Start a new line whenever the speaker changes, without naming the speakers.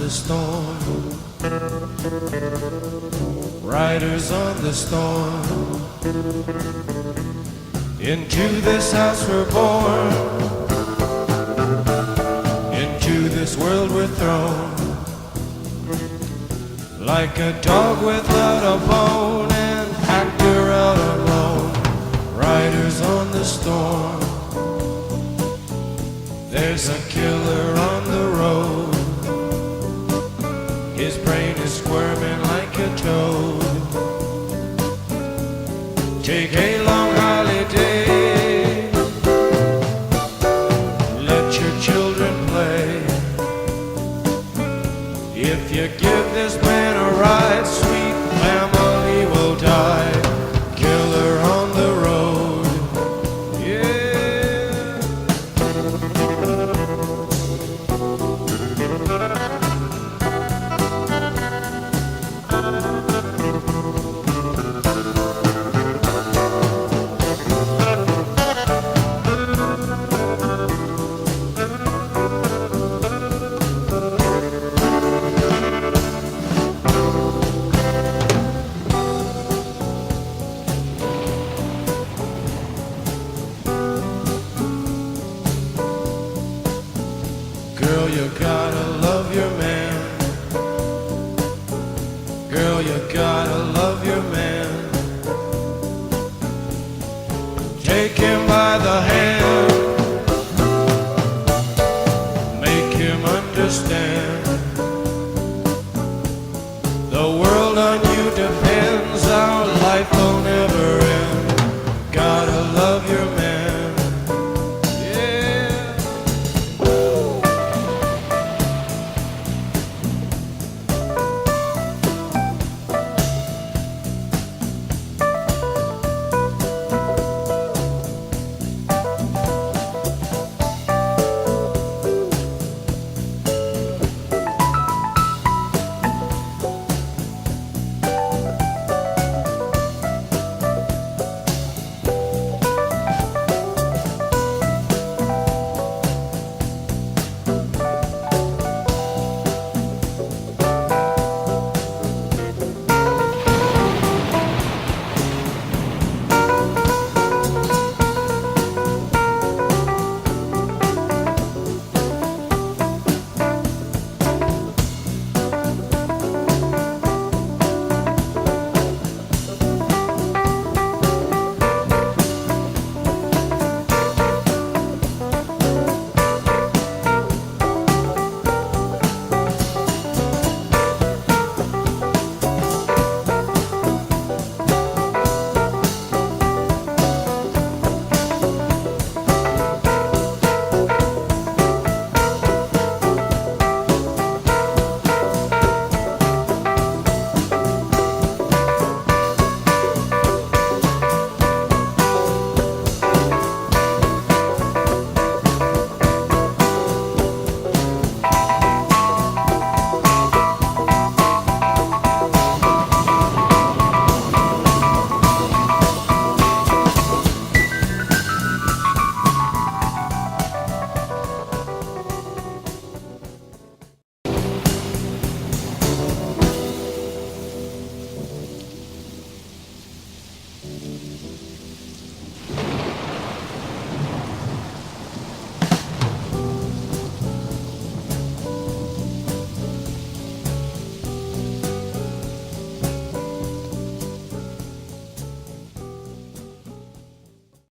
the storm. Riders on the storm. Into this house we're born. Into this world we're thrown. Like a dog without a bone, an actor out alone. Riders on the storm. There's a killer on the road. His brain is squirming like a toad. Take a long holiday. Let your children play. If you give this man a ride, sweet mama,